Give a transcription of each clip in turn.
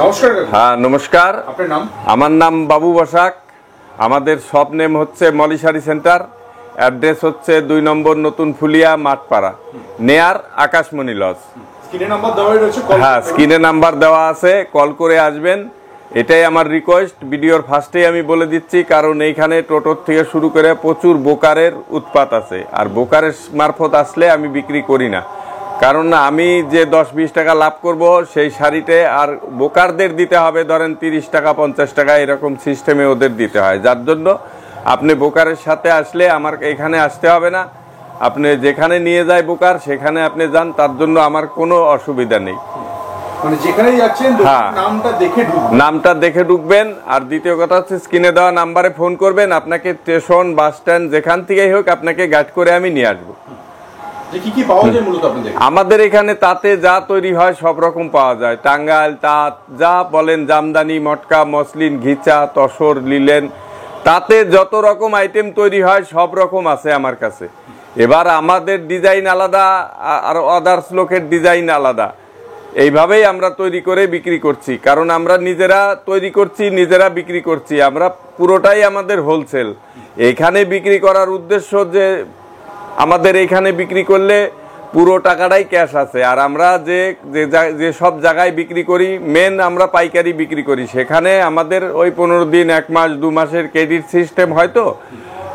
নমস্কার। হ্যাঁ নমস্কার। আপনার নাম? আমার নাম বাবু বসাক। আমাদের শপ নেম হচ্ছে মলি শাড়ি সেন্টার। অ্যাড্রেস হচ্ছে 2 নম্বর নতুন ফুলিয়া মাঠপাড়া, নেয়ার আকাশমণি লজ। স্ক্রিনে নাম্বার দেওয়া রয়েছে, হ্যাঁ স্ক্রিনে নাম্বার দেওয়া আছে, কল করে আসবেন। এটাই আমার রিকোয়েস্ট। ভিডিওর ফার্স্টেই আমি বলে দিচ্ছি, কারণ এইখানে টোটোর থেকে শুরু করে প্রচুর বোকারের উৎপাত আছে, আর বোকারের মারফত আসলে আমি বিক্রি করি না। কারণ আমি যে 10-20 টাকা লাভ করব সেই শাড়িতে আর বোকারদের দিতে হবে ধরেন 30 টাকা 50 টাকা, এরকম সিস্টেমে ওদের দিতে হয়। যার জন্য আপনি বোকারের সাথে আসলে আমার এখানে আসতে হবে না। আপনি যেখানে নিয়ে যায় বোকার সেখানে আপনি যান, তার জন্য আমার কোনো অসুবিধা নেই। মানে যেখানেই যাচ্ছেন নামটা দেখে ঢুকবেন। আর দ্বিতীয় কথা হচ্ছে স্ক্রিনে দেওয়া নাম্বারে ফোন করবেন, আপনাকে স্টেশন বাস স্ট্যান্ড যেখান থেকেই হোক আপনাকে গাইড করে আমি নিয়ে আসবো। আমাদের এখানে তাঁতে যা তৈরি হয় সব রকম পাওয়া যায়। টাঙ্গাইল তাঁত যা বলেন, জামদানি, মটকা, মসলিন, ঘিচা, তসর, লিলেন, তাতে যত রকম আইটেম তৈরি হয় সব রকম আছে আমার কাছে। এবার আমাদের ডিজাইন আলাদা আর আদার্স লোকের ডিজাইন আলাদা, এইভাবেই আমরা তৈরি করে বিক্রি করছি। কারণ আমরা নিজেরা তৈরি করছি, নিজেরা বিক্রি করছি, আমরা পুরোটাই আমাদের হোলসেল। এখানে বিক্রি করার উদ্দেশ্য যে আমাদের এখানে বিক্রি করলে পুরো টাকাটাই ক্যাশ আছে। আর আমরা যে সব জায়গায় বিক্রি করি, মেন আমরা পাইকারি বিক্রি করি, সেখানে আমাদের ওই 15 দিন 1 মাস 2 মাসের ক্রেডিট সিস্টেম হয়তো,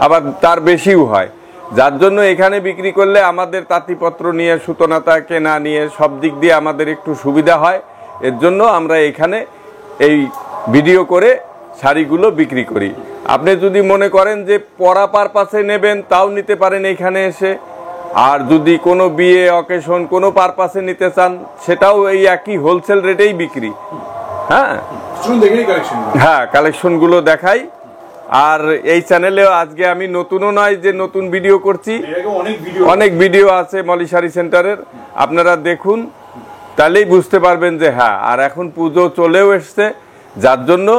আবার তার বেশিও হয়। যার জন্য এখানে বিক্রি করলে আমাদের তাঁতিপত্র নিয়ে, সুতোনাতা কেনা নিয়ে সব দিক দিয়ে আমাদের একটু সুবিধা হয়। এর জন্য আমরা এখানে এই ভিডিও করে শাড়িগুলো বিক্রি করি। আপনি যদি মনে করেন যে পরা পারপাসে নেবেন তাও নিতে পারেন এখানে এসে, আর যদি কোনো বিয়ে অকেশন কোনো পারপাসে নিতে চান সেটাও এই একই হোলসেল রেটেই বিক্রি। হ্যাঁ কালেকশনগুলো দেখাই। আর এই চ্যানেলেও আজকে আমি নতুনও নয় যে নতুন ভিডিও করছি, অনেক ভিডিও আছে মলি শাড়ি সেন্টারের, আপনারা দেখুন, তাহলেই বুঝতে পারবেন যে হ্যাঁ। আর এখন পুজো চলেও এসছে, যার জন্য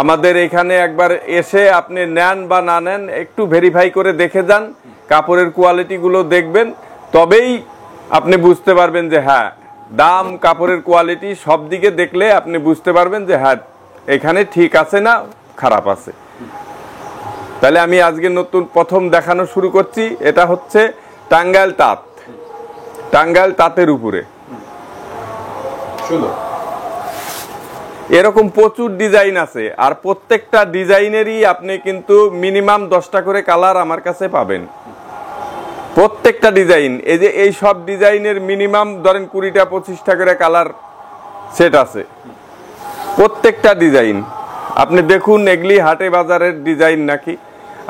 আমাদের এখানে একবার এসে আপনি নেন বা না নেন একটু ভেরিফাই করে দেখে যান, কাপড়ের কোয়ালিটিগুলো দেখবেন, তবেই আপনি বুঝতে পারবেন যে হ্যাঁ দাম, কাপড়ের কোয়ালিটি সব দিকে দেখলে আপনি বুঝতে পারবেন যে হ্যাঁ এখানে ঠিক আছে না খারাপ আছে। তাহলে আমি আজকে নতুন প্রথম দেখানো শুরু করছি। এটা হচ্ছে টাঙ্গাইল তাঁত, টাঙ্গাইল তাঁতের উপরে এরকম প্রচুর ডিজাইন আছে। আর প্রত্যেকটা ডিজাইনেরই আপনি কিন্তু মিনিমাম 10টা করে কালার আমার কাছে পাবেন। প্রত্যেকটা ডিজাইন, এই যে এই সব ডিজাইনের মিনিমাম ধরেন 20টা 25টা করে কালার সেট আছে। প্রত্যেকটা ডিজাইন আপনি দেখুন, এগুলি হাটে বাজারের ডিজাইন নাকি।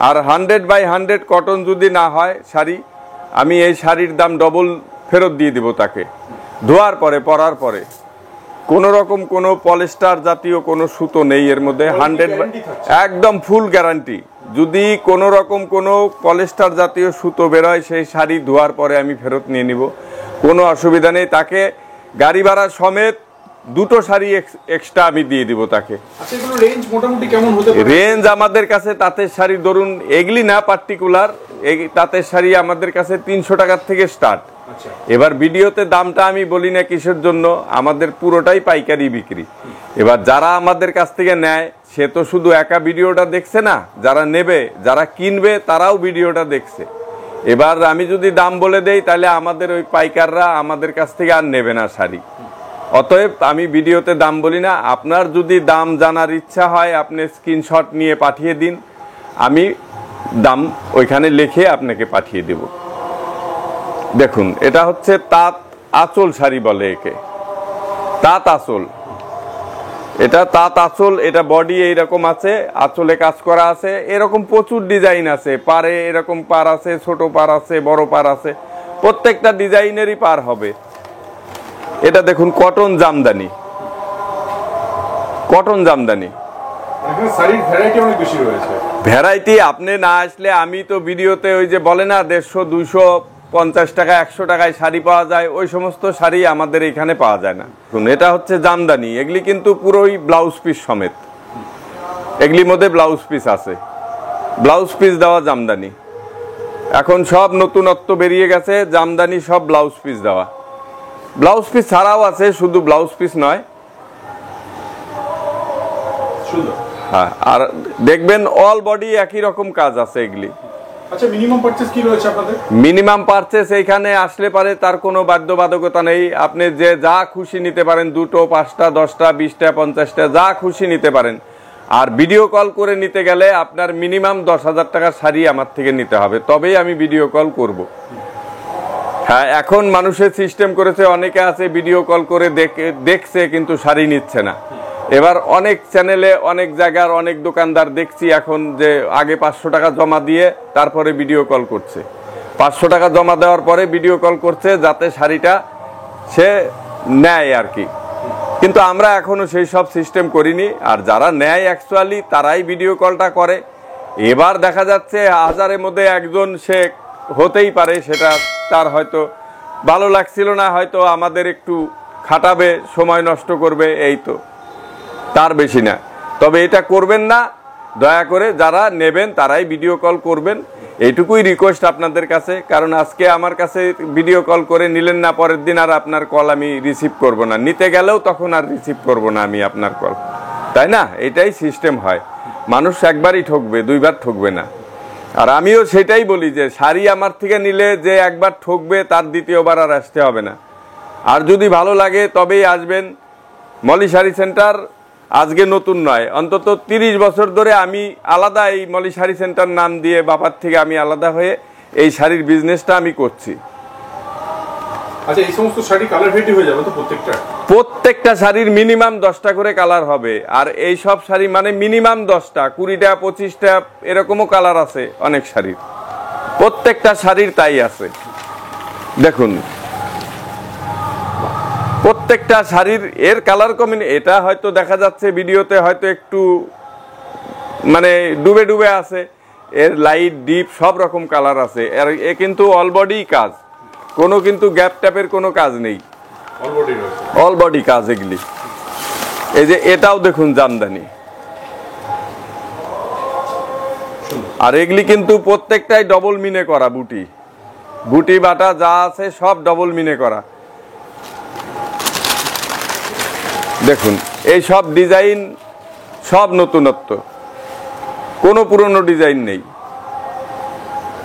আর 100/100 কটন যদি না হয় শাড়ি, আমি এই শাড়ির দাম ডবল ফেরত দিয়ে দিব তাকে, ধোয়ার পরে, পরার পরে। কোনো রকম কোনো পলিস্টার জাতীয় কোনো সুতো নেই এর মধ্যে, 100 একদম ফুল গ্যারান্টি। যদি কোনো রকম কোনো পলিস্টার জাতীয় সুতো বেরোয় সেই শাড়ি ধোয়ার পরে আমি ফেরত নিয়ে নিব, কোনো অসুবিধা নেই। তাকে গাড়ি ভাড়া সমেত 2টো শাড়ি এক্সট্রা আমি দিয়ে দিব তাকে। রেঞ্জ আমাদের কাছে তাঁতের শাড়ি ধরুন, এগুলি না পার্টিকুলার, তাঁতের শাড়ি আমাদের কাছে 300 টাকার থেকে স্টার্ট। এবার ভিডিওতে দামটা আমি বলি না কিসের জন্য, আমাদের পুরোটাই পাইকারি বিক্রি। এবার যারা আমাদের কাছ থেকে নেয় সে তো শুধু একা ভিডিওটা দেখছে না, যারা নেবে, যারা কিনবে তারাও ভিডিওটা দেখছে। এবার আমি যদি দাম বলে দেই তাহলে আমাদের ওই পাইকাররা আমাদের কাছ থেকে আর নেবে না শাড়ি। অতএব আমি ভিডিওতে দাম বলি না। আপনার যদি দাম জানার ইচ্ছা হয় আপনি স্ক্রিনশট নিয়ে পাঠিয়ে দিন, আমি দাম ওইখানে লিখে আপনাকে পাঠিয়ে দেব। দেখুন এটা হচ্ছে তাঁত আঁচল শাড়ি বলে একে, তাঁত আঁচল। এটা তাঁত আঁচল, এটা বডি এইরকম আছে, আঁচলে কাজ করা আছে, এরকম প্রচুর ডিজাইন আছে। পারে এরকম পার আছে, ছোট পার আছে, বড় পার আছে, প্রত্যেকটা ডিজাইনেরই পার হবে। এটা দেখুন cotton Jamdani, cotton Jamdani variety. আপনি না আসলে আমি তো ভিডিওতে ওই যে বলে না 150, 250 টাকা 100 টাকায় শাড়ি পাওয়া যায়, ওই সমস্ত শাড়ি আমাদের এখানে পাওয়া যায় না। এটা হচ্ছে জামদানি, এগুলি কিন্তু পুরোই ব্লাউজ পিস সমেত, এগুলির মধ্যে ব্লাউজ পিস আছে, ব্লাউজ পিস দেওয়া জামদানি। এখন সব নতুনত্ব বেরিয়ে গেছে, জামদানি সব ব্লাউজ পিস দেওয়া। ব্লাউজ পিস ছাড়াও আছে, শুধু ব্লাউজ পিস নয়। সুন্দর। হ্যাঁ, আর দেখবেন অল বডি একই রকম কাজ আছে এগুলি। আচ্ছা, মিনিমাম পারচেজ কি রয়েছে আপনাদের? মিনিমাম পারচেস এইখানে আসলে পারে তার কোনো বাধ্যবাধকতা নেই। আপনি যে যা খুশি নিতে পারেন, 2টো 5টা 10টা 20টা 50টা যা খুশি নিতে পারেন। আর ভিডিও কল করে নিতে গেলে আপনার মিনিমাম 10,000 টাকার শাড়ি আমার থেকে নিতে হবে, তবেই আমি ভিডিও কল করব। হ্যাঁ, এখন মানুষের সিস্টেম করেছে, অনেকে আছে ভিডিও কল করে দেখছে কিন্তু শাড়ি নিচ্ছে না। এবার অনেক চ্যানেলে অনেক জায়গার অনেক দোকানদার দেখছি এখন যে আগে 500 টাকা জমা দিয়ে তারপরে ভিডিও কল করছে। 500 টাকা জমা দেওয়ার পরে ভিডিও কল করছে যাতে শাড়িটা সে নেয় আর কি। কিন্তু আমরা এখনো সেই সব সিস্টেম করিনি। আর যারা নেয় অ্যাকচুয়ালি তারাই ভিডিও কলটা করে। এবার দেখা যাচ্ছে 1000-এর মধ্যে একজন সে হতেই পারে, সেটা তার হয়তো ভালো লাগছিল না, হয়তো আমাদের একটু খাটাবে, সময় নষ্ট করবে, এই তো, তার বেশি না। তবে এটা করবেন না, দয়া করে যারা নেবেন তারাই ভিডিও কল করবেন, এইটুকুই রিকোয়েস্ট আপনাদের কাছে। কারণ আজকে আমার কাছে ভিডিও কল করে নিলেন না, পরের দিন আর আপনার কল আমি রিসিভ করব না, নিতে গেলেও তখন আর রিসিভ করব না আমি আপনার কল, তাই না? এটাই সিস্টেম হয়। মানুষ একবারই ঠকবে, দুইবার ঠকবে না। আর আমিও সেটাই বলি যে শাড়ি আমার থেকে নিলে যে একবার ঠকবে তার দ্বিতীয়বার আর আসতে হবে না। আর যদি ভালো লাগে তবেই আসবেন। মলি শাড়ি সেন্টার আজকে নতুন নয়, অন্তত 30 বছর ধরে আমি আলাদা এই মলি শাড়ি সেন্টার নাম দিয়ে বাবার থেকে আমি আলাদা হয়ে এই শাড়ির বিজনেসটা আমি করছি। আচ্ছা, এই সমস্ত শাড়ি কালার ভেরাইটি হয়ে যাবে তো প্রত্যেকটা শাড়ির মিনিমাম 10টা করে কালার হবে। আর এই সব শাড়ি মানে মিনিমাম 10টা, 20টা 25টা এরকমও কালার আছে অনেক শাড়ির, প্রত্যেকটা শাড়ির তাই আছে। দেখুন প্রত্যেকটা শাড়ির এর কালার এটা হয়তো দেখা যাচ্ছে ভিডিওতে হয়তো একটু মানে ডুবে ডুবে আছে, এর লাইট ডিপ সব রকম কালার আছে। আর এ কিন্তু অল বডি কাজ, কোনো কিন্তু গ্যাপ ট্যাপের কোনো কাজ নেই, অল বডি কাজ এগুলি। এই যে এটাও দেখুন জামদানি, আর এগুলি কিন্তু প্রত্যেকটাই ডবল মিনে করা, বুটি বুটি বাটা যা আছে সব ডবল মিনে করা। দেখুন এই সব ডিজাইন সব নতুনত্ব, কোনো পুরনো ডিজাইন নেই,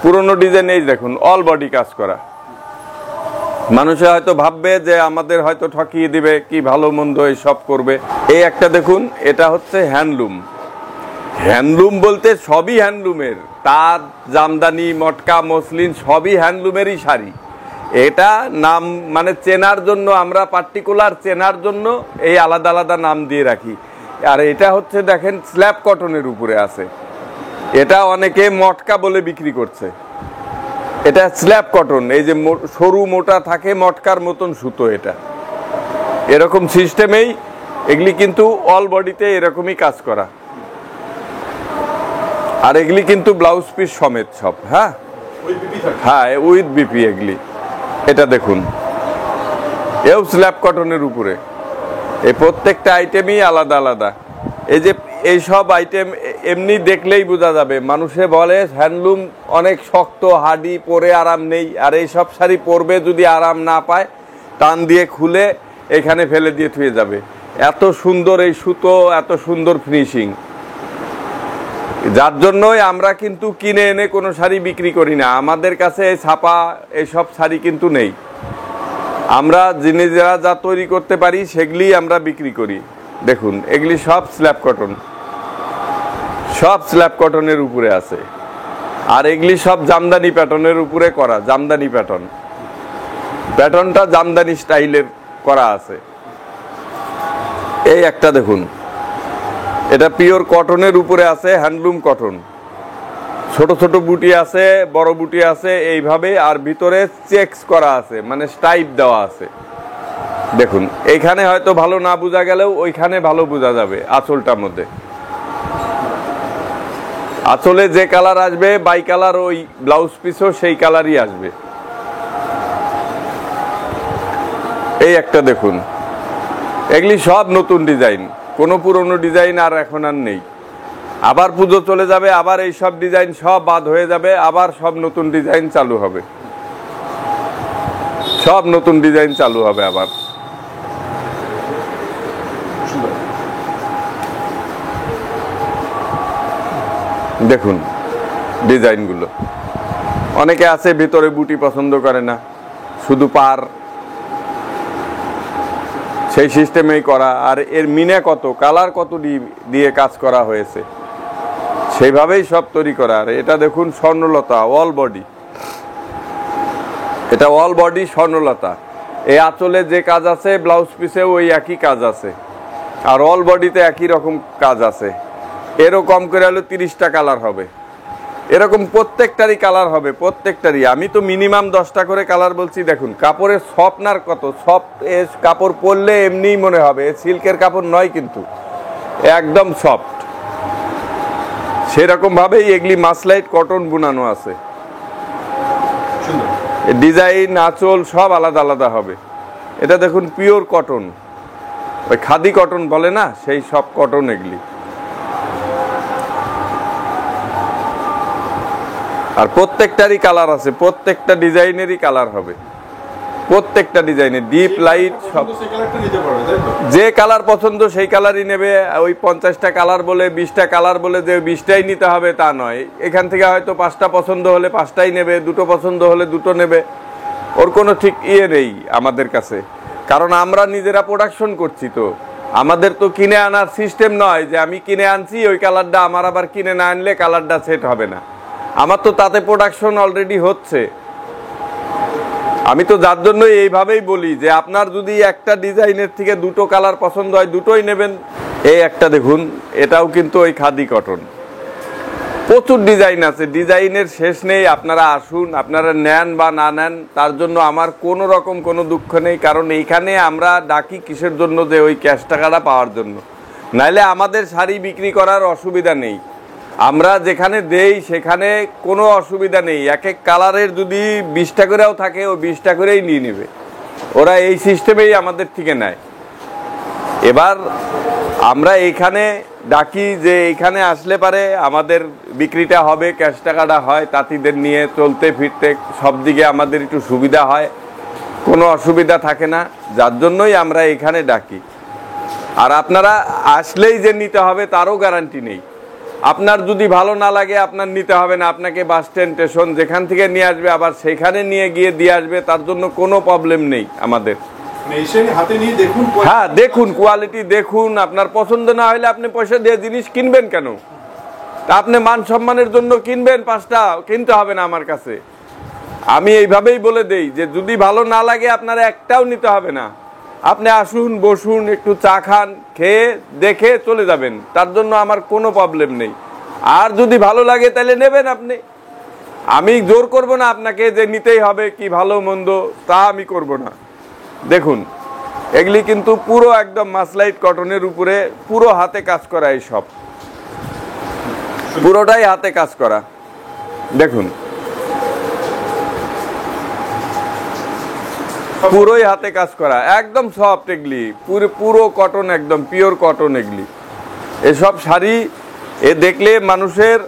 পুরনো ডিজাইন এই দেখুন অল বডি কাজ করা। মানুষে হয়তো ভাববে যে আমাদের হয়তো ঠকিয়ে দিবে, কি ভালো মন্দ এই সব করবে। এই একটা দেখুন, এটা হচ্ছে হ্যান্ডলুম। হ্যান্ডলুম বলতে সবই হ্যান্ডলুমের, তাঁত জামদানি মটকা মসলিন সবই হ্যান্ডলুমেরই শাড়ি। এটা নাম মানে চেনার জন্য, আমরা পার্টিকুলার চেনার জন্য এই আলাদা আলাদা নাম দিয়ে রাখি। আর এটা হচ্ছে দেখেন স্ল্যাব কটনের উপরে আছে, এটা অনেকে মটকা বলে বিক্রি করছে, এটা স্ল্যাব কটন। এই যে সরু মোটা থাকে মটকার মতন সুতো, এটা এরকম সিস্টেমেই এগুলি কিন্তু অল বডিতে এরকমই কাজ করা। আর এগুলি কিন্তু ব্লাউজ পিস সমেত সব, হ্যাঁ হ্যাঁ উইথ বিপি এগুলি। এটা দেখুন এও স্ল্যাব কটনের উপরে, এই প্রত্যেকটা আইটেমই আলাদা আলাদা। এই যে এই সব আইটেম এমনি দেখলেই বোঝা যাবে, মানুষে বলে হ্যান্ডলুম অনেক শক্ত, হাডি, পরে আরাম নেই। আর এই সব শাড়ি পরবে যদি আরাম না পায়, টান দিয়ে খুলে এখানে ফেলে দিয়ে থুয়ে যাবে। এত সুন্দর এই সুতো, এত সুন্দর ফিনিশিং, যার জন্যই আমরা কিন্তু কিনে এনে কোনো শাড়ি বিক্রি করি না। আমাদের কাছে এই ছাপা এইসব শাড়ি কিন্তু নেই, আমরা নিজেরা যা তৈরি করতে পারি সেগুলি আমরা বিক্রি করি। দেখুন এগুলি সব স্ল্যাব কটন, সব স্ল্যাব কটনের উপরে আছে। আর এগুলি সব জামদানি প্যাটার্নের উপরে করা, জামদানি প্যাটার্ন, প্যাটার্নটা জামদানি স্টাইলের করা আছে। এই একটা দেখুন, এটা পিওর কটনের উপরে আছে, হ্যান্ডলুম কটন, ছোট ছোট বুটি আছে, বড় বুটি আছে এইভাবে। আর ভিতরে চেকস করা আছে, মানে স্টাইপ দেওয়া আছে। দেখুন এইখানে হয়তো ভালো না বোঝা গেলেও ওইখানে ভালো বোঝা যাবে। আঁচলটার মধ্যে আঁচলে যে কালার আসবে বাই কালার, ওই ব্লাউজ পিসও সেই কালারই আসবে। এই একটা দেখুন, এগুলি সব নতুন ডিজাইন, কোনো পুরনো ডিজাইন আর এখন আর নেই। আবার পুজো চলে যাবে, আবার এই সব ডিজাইন সব বাদ হয়ে যাবে, আবার সব নতুন ডিজাইন চালু হবে, সব নতুন ডিজাইন চালু হবে আবার। দেখুন ডিজাইনগুলো, অনেকে আছে ভিতরে বুটি পছন্দ করে না, শুধু পার, সেই সিস্টেমেই করা। আর এর মিনে কত, কালার কত দিয়ে কাজ করা হয়েছে, সেইভাবেই সব তৈরি করা। আর এটা দেখুন স্বর্ণলতা অল বডি, এটা অল বডি স্বর্ণলতা। এই আঁচলে যে কাজ আছে ব্লাউজ পিসেও ওই একই কাজ আছে, আর অল বডিতে একই রকম কাজ আছে। এরও কম করে হলে 30টা কালার হবে, এরকম প্রত্যেকটারই কালার হবে, প্রত্যেকটারই। আমি তো মিনিমাম 10টা করে কালার বলছি। দেখুন কাপড়ের সফটনার কত, সফট কাপড় পরলে এমনিই মনে হবে সিল্কের কাপড় নয়, কিন্তু একদম সফট। সেরকম ভাবেই এগুলি মাসলাইট কটন বুনানো আছে, ডিজাইন আঁচল সব আলাদা আলাদা হবে। এটা দেখুন পিওর কটন, ওই খাদি কটন বলে না, সেই সব কটন এগুলি। আর প্রত্যেকটারই কালার আছে, প্রত্যেকটা ডিজাইনেরই কালার হবে, প্রত্যেকটা ডিজাইনে ডিপ লাইট সব। যে কালার পছন্দ সেই কালারই নেবে। ওই 50টা কালার বলে 20টা কালার বলে যে 20টাই নিতে হবে তা নয়। এখান থেকে হয়তো 5টা পছন্দ হলে 5টাই নেবে, 2টো পছন্দ হলে 2টো নেবে, ওর কোনো ঠিক নেই আমাদের কাছে। কারণ আমরা নিজেরা প্রোডাকশন করছি, তো আমাদের তো কিনে আনার সিস্টেম নয় যে আমি কিনে আনছি ওই কালারটা আমার আবার কিনে না আনলে কালারটা সেট হবে না। আমার তো তাতে প্রোডাকশন অলরেডি হচ্ছে। আমি তো যার জন্য এইভাবেই বলি যে আপনার যদি একটা ডিজাইনের থেকে 2টো কালার পছন্দ হয় 2টোই নেবেন। এই একটা দেখুন, এটাও কিন্তু ওই খাদি কটন, প্রচুর ডিজাইন আছে, ডিজাইনের শেষ নেই। আপনারা আসুন, আপনারা নেন বা না নেন তার জন্য আমার কোনো রকম কোনো দুঃখ নেই। কারণ এইখানে আমরা ডাকি কিসের জন্য, যে ওই ক্যাশ টাকাটা পাওয়ার জন্য। নাইলে আমাদের শাড়ি বিক্রি করার অসুবিধা নেই, আমরা যেখানে দেই সেখানে কোনো অসুবিধা নেই। এক এক কালারের যদি 20টা করেও থাকে ও 20টা করেই নিয়ে নেবে, ওরা এই সিস্টেমেই আমাদের থেকে নেয়। এবার আমরা এইখানে ডাকি যে এইখানে আসলে পারে আমাদের বিক্রিটা হবে, ক্যাশ টাকাটা হয়, তাঁতিদের নিয়ে চলতে ফিরতে সব দিকে আমাদের একটু সুবিধা হয়, কোনো অসুবিধা থাকে না, যার জন্যই আমরা এখানে ডাকি। আর আপনারা আসলেই যে নিতে হবে তারও গ্যারান্টি নেই। আপনার যদি ভালো না লাগে আপনার নিতে হবে না, আপনাকে বাস স্ট্যান্ড স্টেশন যেখান থেকে নিয়ে আসবে আবার সেখানে নিয়ে গিয়ে দিয়ে আসবে, তার জন্য কোনো প্রবলেম নেই আমাদের। হ্যাঁ দেখুন, কোয়ালিটি দেখুন, আপনার পছন্দ না হলে আপনি পয়সা দিয়ে জিনিস কিনবেন কেন? তা আপনি মান সম্মানের জন্য কিনবেন, 5টা কিনতে হবে না আমার কাছে। আমি এইভাবেই বলে দেই যে যদি ভালো না লাগে আপনারা একটাও নিতে হবে না, আপনি আসুন, বসুন, একটু চা খান, খেয়ে দেখে চলে যাবেন, তার জন্য আমার কোনো প্রবলেম নেই। আর যদি ভালো লাগে তাহলে নেবেন আপনি, আমি জোর করব না আপনাকে যে নিতেই হবে, কি ভালো মন্দ তা আমি করব না। দেখুন এগুলি কিন্তু পুরো একদম মাসলাইট কটনের উপরে পুরো হাতে কাজ করা, এই সব পুরোটাই হাতে কাজ করা। দেখুন পুরোই হাতে কাজ করা, একদম সফট এগুলি, পুরো কটন, একদম পিওর কটন এগুলি। এসব শাড়ি দেখলে মানুষের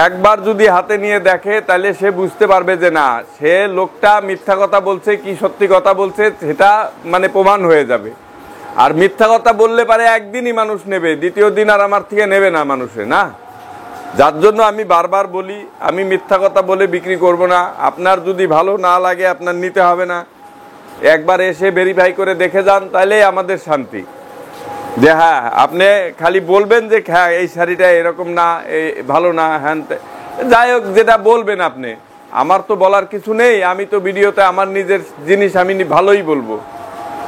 একবার যদি হাতে নিয়ে দেখে তাহলে সে বুঝতে পারবে যে না, সে লোকটা মিথ্যা কথা বলছে কি সত্যি কথা বলছে সেটা মানে প্রমাণ হয়ে যাবে। আর মিথ্যা কথা বললে পারে একদিনই মানুষ নেবে, দ্বিতীয় দিন আর আমার থেকে নেবে না মানুষে, না। যার জন্য আমি বারবার বলি আমি মিথ্যা কথা বলে বিক্রি করব না। আপনার যদি ভালো না লাগে আপনার নিতে হবে না, একবার এসে ভেরিফাই করে দেখে যান, তাহলেই আমাদের শান্তি। যে হ্যাঁ আপনি খালি বলবেন যে হ্যাঁ এই শাড়িটা এরকম না, ভালো না, হ্যাঁ যাই হোক যেটা বলবেন আপনি, আমার তো বলার কিছু নেই। আমি তো ভিডিওতে আমার নিজের জিনিস আমি ভালোই বলবো,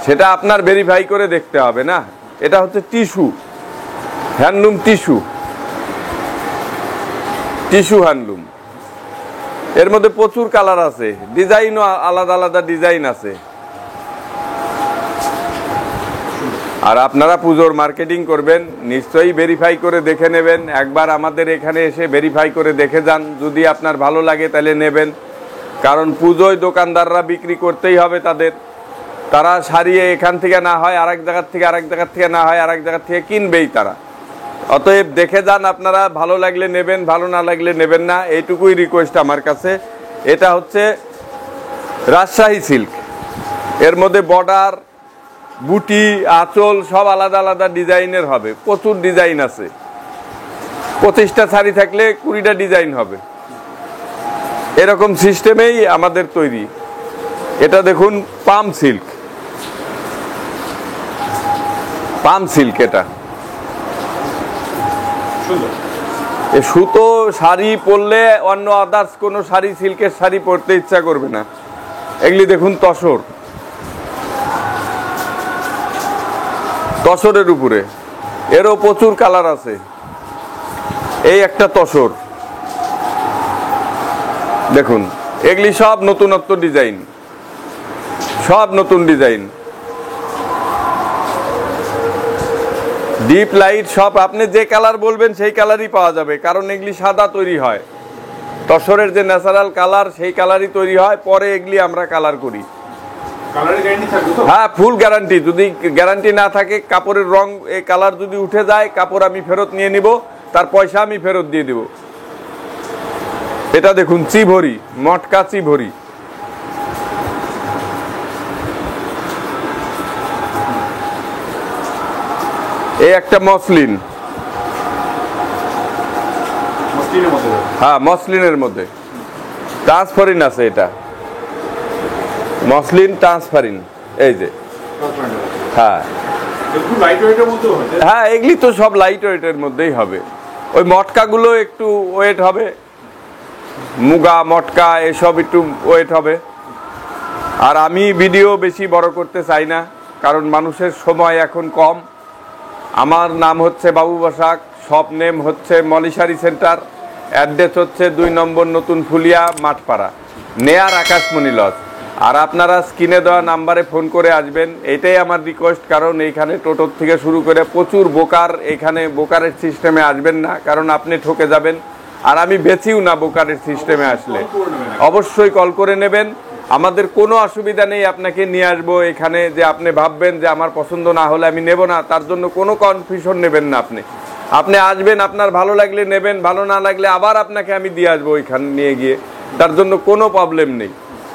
সেটা আপনার ভেরিফাই করে দেখতে হবে না। এটা হচ্ছে tissue, handloom tissue, tissue handloom. এর মধ্যে প্রচুর কালার আছে, ডিজাইনও আলাদা আলাদা ডিজাইন আছে। আর আপনারা পুজোর মার্কেটিং করবেন নিশ্চয়ই ভেরিফাই করে দেখে নেবেন। একবার আমাদের এখানে এসে ভেরিফাই করে দেখে যান, যদি আপনার ভালো লাগে তাহলে নেবেন। কারণ পুজোয় দোকানদাররা বিক্রি করতেই হবে তাদের, তারা সারিয়ে এখান থেকে না হয় আরেক জায়গার থেকে, আরেক জায়গার থেকে না হয় আরেক জায়গার থেকে কিনবেই তারা। অতএব দেখে যান, আপনারা ভালো লাগলে নেবেন, ভালো না লাগলে নেবেন না, এইটুকুই রিকোয়েস্ট আমার কাছে। এটা হচ্ছে রাজশাহী সিল্ক, এর মধ্যে বর্ডার, বুটি, আঁচল সব আলাদা আলাদা ডিজাইনের হবে, প্রচুর ডিজাইন আছে। 25টা শাড়ি থাকলে 20টা ডিজাইন হবে, এরকম সিস্টেমেই আমাদের তৈরি। এটা দেখুন পাম সিল্ক, পাম সিল্ক, এটা সুন্দর। এ সুতো শাড়ি পরলে অন্য আদার্স কোনো শাড়ি, সিল্কের শাড়ি পরতে ইচ্ছা করবে না। এগুলি দেখুন তসর, তসরের উপরে এরও প্রচুর কালার আছে। এই একটা তসর দেখুন, এগুলি সব নতুনত্ব ডিজাইন, সব নতুন ডিজাইন, ডিপ লাইট সব। আপনি যে কালার বলবেন সেই কালারই পাওয়া যাবে, কারণ এগুলি সাদা তৈরি হয়। তসরের যে ন্যাচারাল কালার সেই কালারই তৈরি হয়, পরে এগুলি আমরা কালার করি। কালারের গ্যারান্টি থাকবে তো? হ্যাঁ, ফুল গ্যারান্টি। যদি গ্যারান্টি না থাকে, কাপড়ের রং এই কালার যদি উঠে যায়, কাপড় আমি ফেরত নিয়ে নিব, তার পয়সা আমি ফেরত দিয়ে দিব। এটা দেখুন চিভরি, মটকা চিভরি, এই একটা মসলিন, মসলিনের মধ্যে। হ্যাঁ মসলিনের মধ্যে ট্রান্সফারিন আছে, এটা মসলিন ট্রান্সফারিন, এই যে। হ্যাঁ একটু লাইট ওয়েটের মধ্যেও হয়। হ্যাঁ, এগুলি তো সব লাইট ওয়েটের মধ্যেই হবে। ওই মটকাগুলো একটু ওয়েট হবে, মুগা মটকা এসব একটু ওয়েট হবে। আর আমি ভিডিও বেশি বড় করতে চাই না, কারণ মানুষের সময় এখন কম। আমার নাম হচ্ছে বাবু বসাক, শপ নেম হচ্ছে মলি শাড়ি সেন্টার, অ্যাড্রেস হচ্ছে 2 নম্বর নতুন ফুলিয়া মাঠপাড়া, নেয়ার আকাশমণি লজ। আর আপনারা স্ক্রিনে দেওয়া নাম্বারে ফোন করে আসবেন, এটাই আমার রিকোয়েস্ট। কারণ এইখানে টোটোর থেকে শুরু করে প্রচুর বোকার, এখানে বোকারের সিস্টেমে আসবেন না, কারণ আপনি ঠকে যাবেন। আর আমি বেচিও না বোকারের সিস্টেমে আসলে, অবশ্যই কল করে নেবেন। আমাদের কোনো অসুবিধা নেই আপনাকে নিয়ে আসবো এখানে, যে আপনি ভাববেন যে আমার পছন্দ না হলে আমি নেব না, তার জন্য কোনো কনফিউশন নেবেন না। আপনি আসবেন, আপনার ভালো লাগলে নেবেন, ভালো না লাগলে আবার আপনাকে আমি দিয়ে আসবো ওইখানে নিয়ে গিয়ে, তার জন্য কোনো প্রবলেম নেই।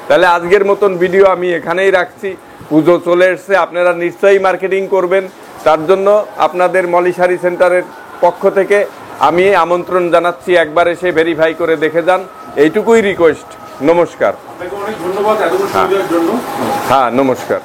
তাহলে আজকের মতন ভিডিও আমি এখানেই রাখছি। পুজো চলে এসছে, আপনারা নিশ্চয়ই মার্কেটিং করবেন, তার জন্য আপনাদের মলি শাড়ি সেন্টারের পক্ষ থেকে আমি আমন্ত্রণ জানাচ্ছি, একবার এসে ভেরিফাই করে দেখে যান, এইটুকুই রিকোয়েস্ট। নমস্কার। আপনাকে অনেক ধন্যবাদ এতক্ষণ সময় দেওয়ার জন্য। হ্যাঁ, নমস্কার।